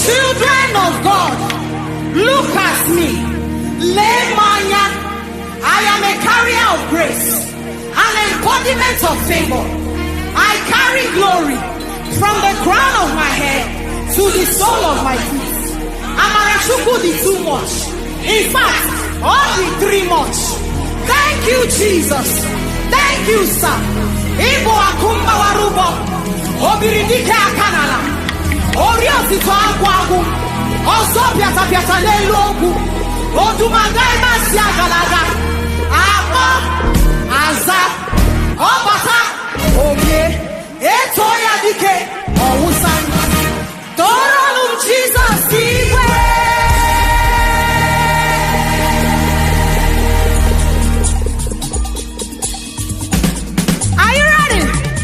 Children of God, look at me. Lemanya, I am a carrier of grace, an embodiment of favor. I carry glory from the crown of my head to the sole of my feet. Amara Chukwu the too much. In fact, all the three much. Thank you, Jesus. Thank you, sir. Ibo akumba warubo. Obiridike akanala. Oriosito agwagu. Oso piata piata lelogu. Odumangai masia galaga. Abo. Aza. Obata. Obi.